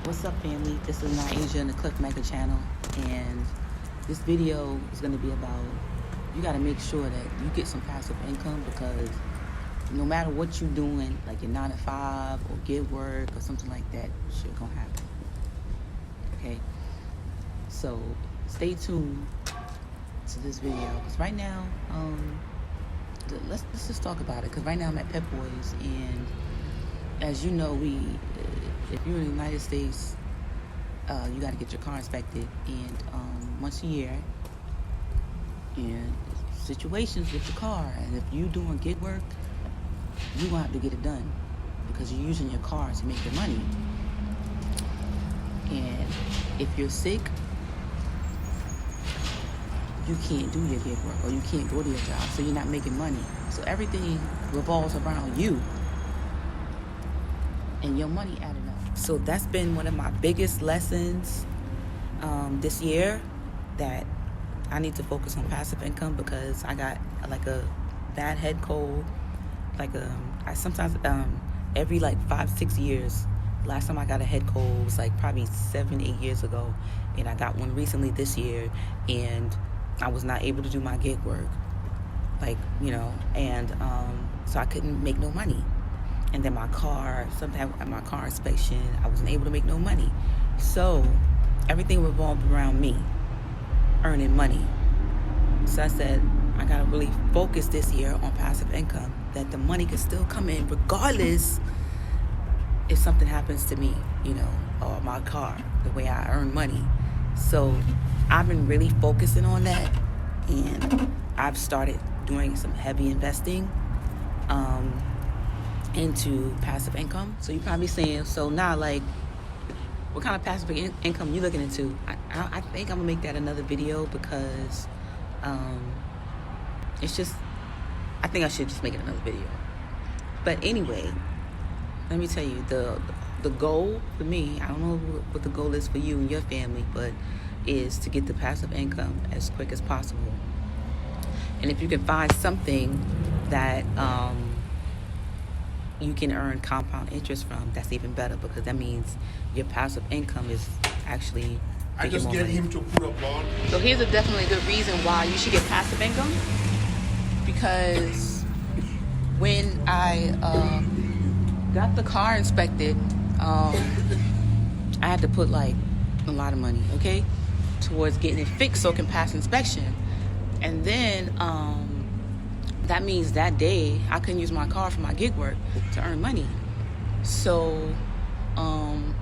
What's up, family? This is Naija and the Cliff Mega channel, and this video is going to be about you got to make sure that you get some passive income, because no matter what you're doing, like your 9 to 5 or gig work or something like that, shit gonna happen. Okay, so stay tuned to this video, because right now, let's just talk about it. Because right now I'm at Pep Boys, and as you know, if you're in the United States, you got to get your car inspected, and once a year. And situations with your car, and if you're doing gig work, you gonna have to get it done, because you're using your car to make your money. And if you're sick, you can't do your gig work, or you can't go to your job, so you're not making money. So everything revolves around you and your money adding up. So that's been one of my biggest lessons this year, that I need to focus on passive income, because I got like a bad head cold. Like I sometimes every like 5-6 years. Last time I got a head cold was like probably 7-8 years ago, and I got one recently this year, and I was not able to do my gig work, and so I couldn't make no money. And then my car, sometimes at my car inspection, I wasn't able to make no money. So everything revolved around me earning money. So I said, I gotta really focus this year on passive income, that the money can still come in regardless if something happens to me, or my car, the way I earn money. So I've been really focusing on that, and I've started doing some heavy investing into passive income. So you're probably saying, so now, like, what kind of passive income you looking into? I think I'm gonna make that another video, because it's just, I think I should just make it another video. But anyway, let me tell you, the goal for me, I don't know what the goal is for you and your family, but is to get the passive income as quick as possible. And if you can find something that you can earn compound interest from, that's even better, because that means your passive income is actually I just get him to put a bond. So here's a definitely good reason why you should get passive income, because when I got the car inspected, I had to put like a lot of money, okay, towards getting it fixed so it can pass inspection. And then that means that day I couldn't use my car for my gig work to earn money. So I'm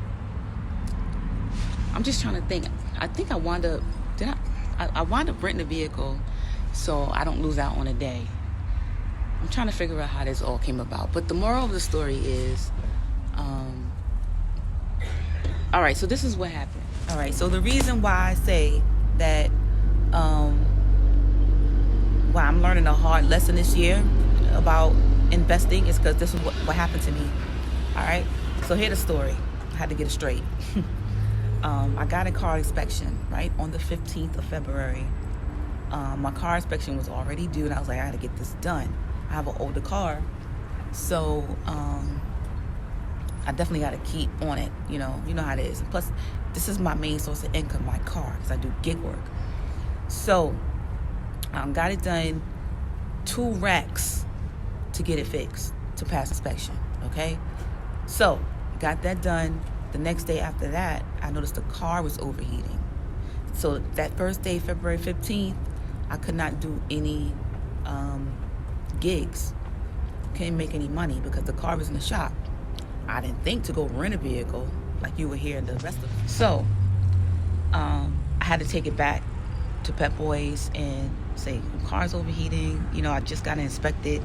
just trying to think. I think I wound up renting a vehicle so I don't lose out on a day. I'm trying to figure out how this all came about. But the moral of the story is, all right, so this is what happened. All right, so the reason why I say that, why I'm learning a hard lesson this year about investing, is because this is what happened to me. All right, so here's the story. I had to get it straight. I got a car inspection, right, on the 15th of February. My car inspection was already due, and I was like, I gotta get this done. I have an older car, so I definitely gotta keep on it. You know how it is. And plus, this is my main source of income, my car, because I do gig work. So got it done, 2 racks to get it fixed, to pass inspection, okay? So got that done. The next day after that, I noticed the car was overheating. So that first day, February 15th, I could not do any gigs. Couldn't make any money because the car was in the shop. I didn't think to go rent a vehicle like you would hear the rest of them. So I had to take it back to Pep Boys and say, the car's overheating. I just got it inspected.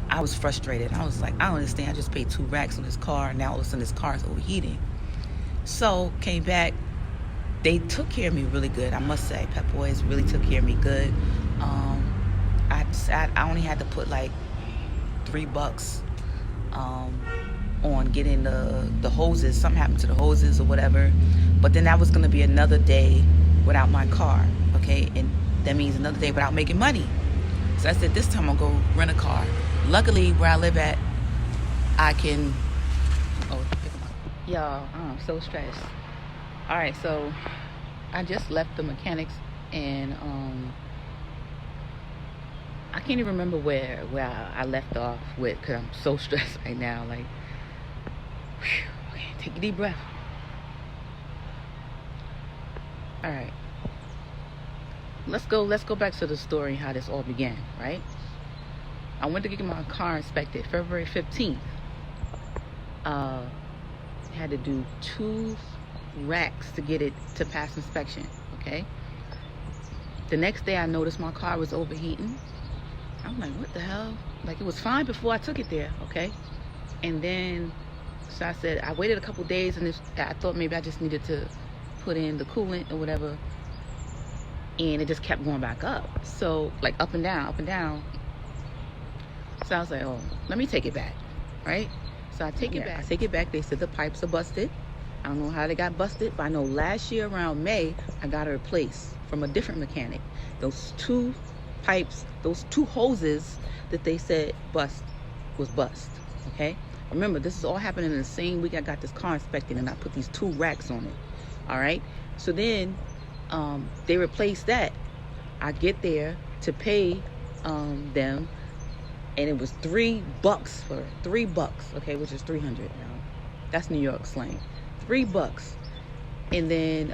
I was frustrated. I was like, I don't understand. I just paid 2 racks on this car. Now all of a sudden this car is overheating. So came back. They took care of me really good, I must say. Pep Boys really took care of me good. I only had to put like $3 on getting the hoses. Something happened to the hoses or whatever. But then that was going to be another day without my car, okay? And that means another day without making money. So I said, this time I'll go rent a car. Luckily, where I live at, I can... Oh, pick them up. Y'all, I'm so stressed. All right, so I just left the mechanics, and I can't even remember where I left off with, because I'm so stressed right now. Like, whew, okay, take a deep breath. All right, let's go back to the story, how this all began, right? I went to get my car inspected February 15th. Had to do 2 racks to get it to pass inspection. Okay, the next day I noticed my car was overheating. I'm like, what the hell? Like, it was fine before I took it there. Okay, and then so I said, I waited a couple days, and I thought maybe I just needed to put in the coolant or whatever, and it just kept going back up. So, like, up and down. So I was like, oh, let me take it back, right? So I take it back. They said the pipes are busted. I don't know how they got busted, but I know last year around May, I got it replaced from a different mechanic. Those 2 pipes, those 2 hoses that they said was bust, okay? Remember, this is all happening in the same week I got this car inspected, and I put these 2 racks on it, all right? So then they replaced that. I get there to pay them, and it was $3 for it. $3, okay, which is 300 now. That's New York slang. $3. And then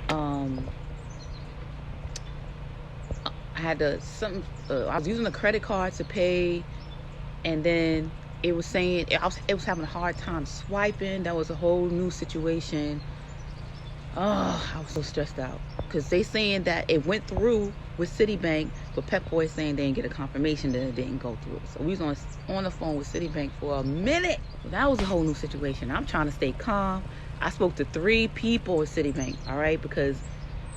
I had to I was using a credit card to pay, and then it was saying it was having a hard time swiping. That was a whole new situation. Oh, I was so stressed out, because they saying that it went through with Citibank, but Pep Boys saying they didn't get a confirmation that it didn't go through. So we was on the phone with Citibank for a minute. That was a whole new situation. I'm trying to stay calm. I spoke to 3 people at Citibank, all right, because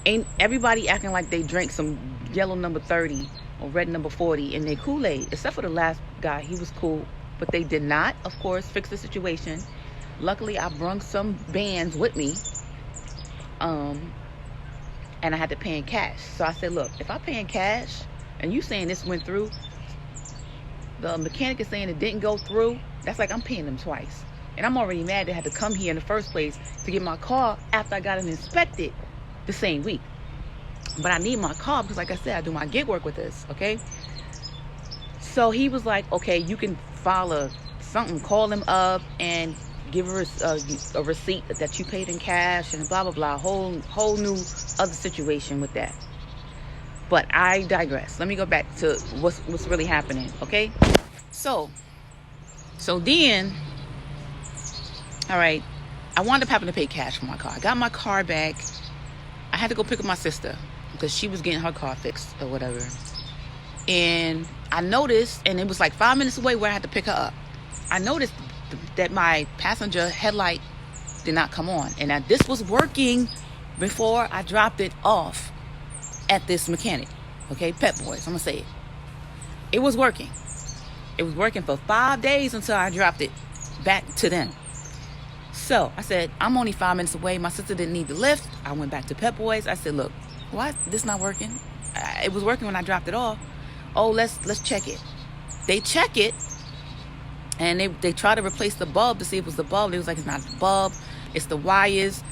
ain't everybody acting like they drank some yellow number 30 or red number 40 in their Kool-Aid, except for the last guy. He was cool, but they did not, of course, fix the situation. Luckily, I brung some bands with me. And I had to pay in cash. So I said, look, if I pay in cash and you saying this went through, the mechanic is saying it didn't go through, that's like I'm paying them twice. And I'm already mad they had to come here in the first place to get my car after I got it inspected the same week. But I need my car because, like I said, I do my gig work with this, okay? So he was like, okay, you can file something, call him up and give her a receipt that you paid in cash, and blah blah blah, whole new other situation with that. But I digress. Let me go back to what's really happening, okay? So then, all right, I wound up having to pay cash for my car. I got my car back. I had to go pick up my sister because she was getting her car fixed or whatever, and I noticed, and it was like 5 minutes away where I had to pick her up. I noticed that my passenger headlight did not come on, and that this was working before I dropped it off at this mechanic, okay? Pep Boys, I'm gonna say it. It was working. It was working for 5 days until I dropped it back to them. So I said, I'm only 5 minutes away. My sister didn't need the lift. I went back to Pep Boys. I said, look, why this not working? It was working when I dropped it off. Oh, let's check it. They check it, and they try to replace the bulb to see if it was the bulb. They was like, it's not the bulb, it's the wires.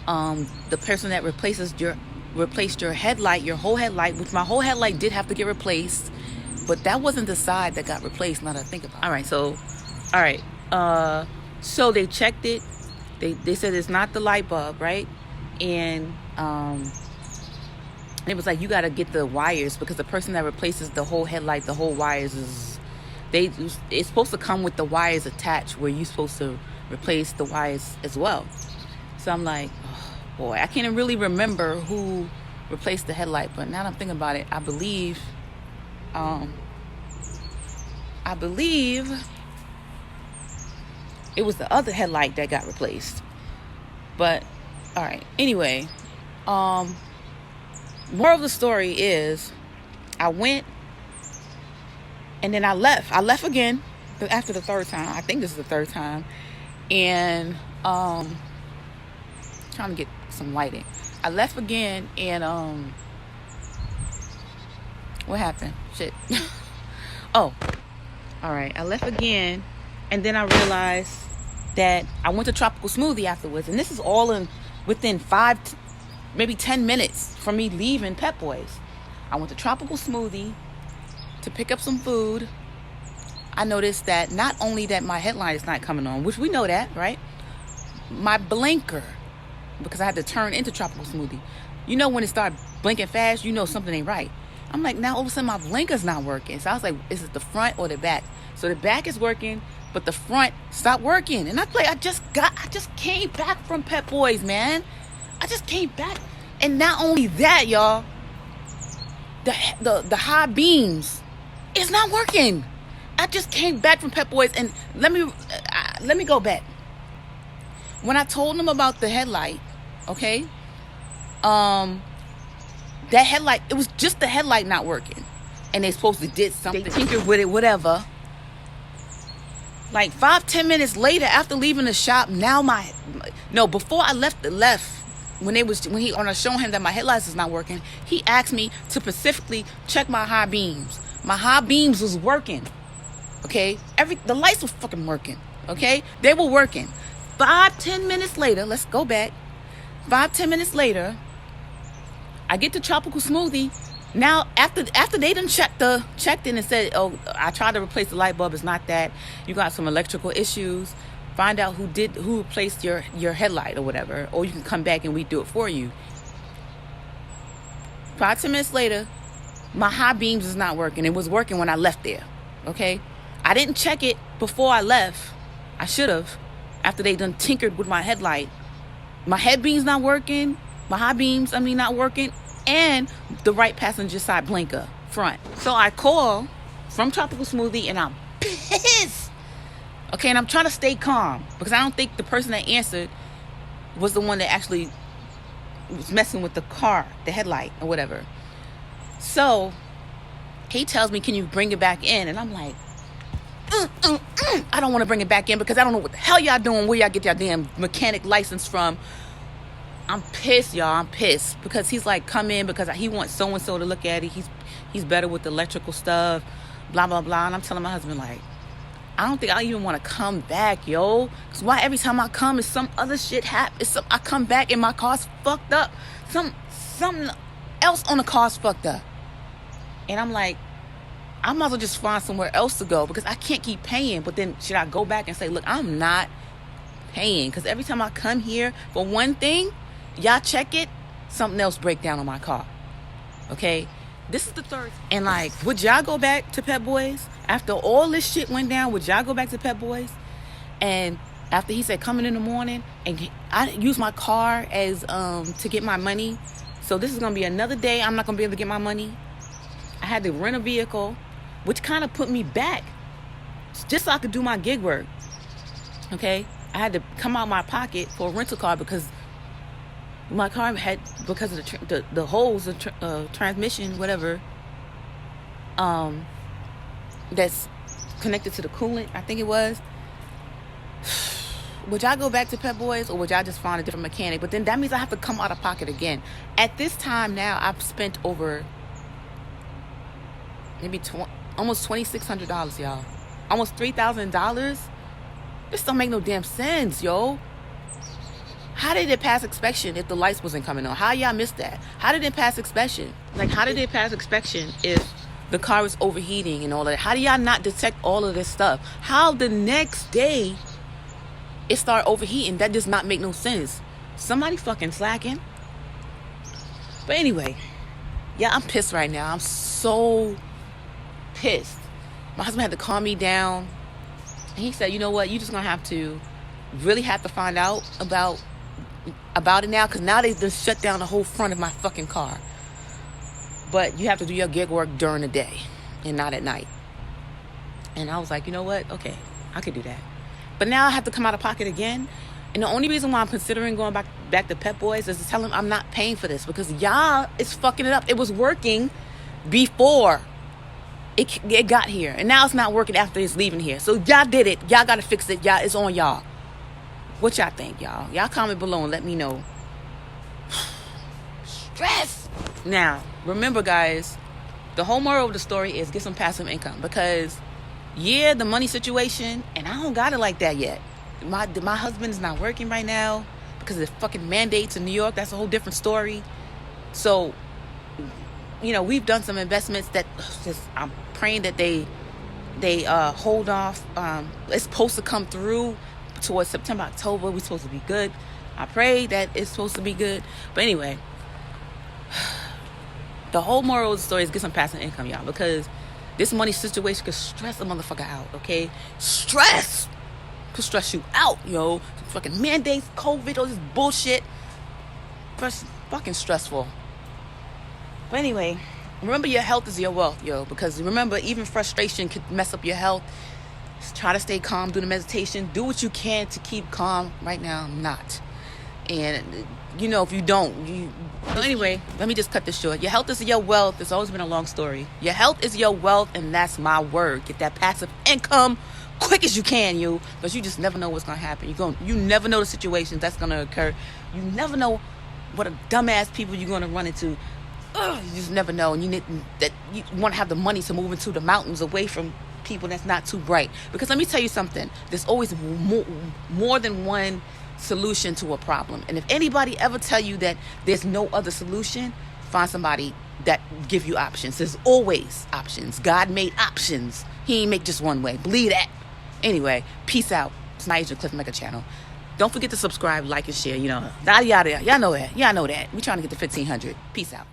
The person that replaced your headlight, your whole headlight, which my whole headlight did have to get replaced, but that wasn't the side that got replaced, now that I think about it. So they checked it. They said it's not the light bulb, right? And it was like, you got to get the wires, because the person that replaces the whole headlight, the whole wires it's supposed to come with the wires attached, where you're supposed to replace the wires as well. So I'm like, oh boy, I can't really remember who replaced the headlight, but now that I'm thinking about it, I believe it was the other headlight that got replaced. But all right, anyway, moral of the story is, I went, and then I left again after the 3rd time. I think this is the 3rd time. And trying to get some lighting. I left again, and what happened? Shit. Oh, all right. I left again, and then I realized that I went to Tropical Smoothie afterwards, and this is all within 5 maybe 10 minutes from me leaving Pep Boys. I went to Tropical Smoothie to pick up some food. I noticed that not only that my headlight is not coming on, which we know that, right? My blinker, because I had to turn into Tropical Smoothie. You know when it started blinking fast, you know something ain't right. I'm like, now all of a sudden my blinker's not working. So I was like, is it the front or the back? So the back is working, but the front stopped working. And I just came back from Pep Boys, man. I just came back. And not only that, y'all, the high beams is not working. I just came back from Pep Boys, and let me go back. When I told them about the headlight, okay, that headlight, it was just the headlight not working, and they supposed to did something, they tinkered with it, whatever. Like 5-10 minutes later, after leaving the shop, before I left, when I was showing him that my headlights is not working, he asked me to specifically check my high beams. My high beams was working. Okay, the lights were fucking working. Okay, they were working. 5-10 minutes later, let's go back. 5-10 minutes later, I get to Tropical Smoothie. Now, after they done checked in and said, oh, I tried to replace the light bulb. It's not that. You got some electrical issues. Find out who replaced your headlight or whatever, or you can come back and we do it for you. 5-10 minutes later, my high beams is not working. It was working when I left there. Okay, I didn't check it before I left. I should have. After they done tinkered with my headlight, my head beams not working, my high beams not working, and the right passenger side blinker front. So I call from Tropical Smoothie and I'm pissed. Okay, and I'm trying to stay calm because I don't think the person that answered was the one that actually was messing with the car, the headlight or whatever. So he tells me, can you bring it back in? And I'm like, I don't want to bring it back in because I don't know what the hell y'all doing, where y'all get your damn mechanic license from. I'm pissed, y'all. I'm pissed because he's like, come in because he wants so-and-so to look at it. He's better with the electrical stuff, blah, blah, blah. And I'm telling my husband, like, I don't think I even want to come back, yo. Because why every time I come, is some other shit happens. I come back and my car's fucked up. Something else on the car's fucked up. And I'm like, I might as well just find somewhere else to go because I can't keep paying. But then should I go back and say, look, I'm not paying? Because every time I come here for one thing, y'all check it, something else break down on my car. Okay? This is the third. And like, would y'all go back to Pep Boys? After all this shit went down, would y'all go back to Pep Boys? And after he said coming in the morning, and I use my car as to get my money. So this is going to be another day I'm not going to be able to get my money. I had to rent a vehicle, which kind of put me back just so I could do my gig work. Okay? I had to come out my pocket for a rental car because my car had, because of the holes, the transmission, whatever, that's connected to the coolant, I think it was. Would y'all go back to Pep Boys or would y'all just find a different mechanic? But then that means I have to come out of pocket again. At this time now, I've spent over maybe almost $2,600, y'all. Almost $3,000. This don't make no damn sense, yo. How did it pass inspection if the lights wasn't coming on? How y'all missed that? How did it pass inspection? Like, how did it pass inspection if the car was overheating and all that? How do y'all not detect all of this stuff? How the next day it started overheating? That does not make no sense. Somebody fucking slacking. But anyway, yeah, I'm pissed right now. I'm so pissed. My husband had to calm me down. And he said, you know what? You're just going to have to find out about it now, because now they just shut down the whole front of my fucking car. But you have to do your gig work during the day and not at night. And I was like, you know what? Okay, I could do that. But now I have to come out of pocket again. And the only reason why I'm considering going back to Pep Boys is to tell them I'm not paying for this, because y'all is fucking it up. It was working before it got here, and now it's not working after it's leaving here. So y'all did it. Y'all gotta fix it. Y'all, it's on y'all. What y'all think, y'all? Y'all comment below and let me know. Stress. Now, remember, guys, the whole moral of the story is get some passive income, because yeah, the money situation, and I don't got it like that yet. my husband is not working right now because of the fucking mandates in New York. That's a whole different story. So, we've done some investments that I'm praying that they hold off. It's supposed to come through towards September, October. We're supposed to be good. I pray that it's supposed to be good. But anyway, the whole moral of the story is get some passive income, y'all, because this money situation could stress a motherfucker out, okay? Stress could stress you out, yo. Fucking mandates, COVID, all this bullshit. Fucking stressful. But anyway, remember your health is your wealth, yo. Because remember, even frustration could mess up your health. Just try to stay calm, do the meditation. Do what you can to keep calm. Right now, I'm not. And, if you don't, anyway, let me just cut this short. Your health is your wealth. It's always been a long story. Your health is your wealth, and that's my word. Get that passive income quick as you can, you. Because you just never know what's going to happen. You never know the situations that's going to occur. You never know what a dumbass people you're going to run into. You just never know. And you want to have the money to move into the mountains away from people that's not too bright. Because let me tell you something. There's always more than one solution to a problem. And if anybody ever tell you that there's no other solution, find somebody that give you options. There's always options. God made options. He ain't make just one way. Believe that. Anyway, peace out. It's Naija Cliff Mega Channel. Don't forget to subscribe, like, and share. Yada yada. Y'all know that. Y'all know that. We're trying to get to 1,500. Peace out.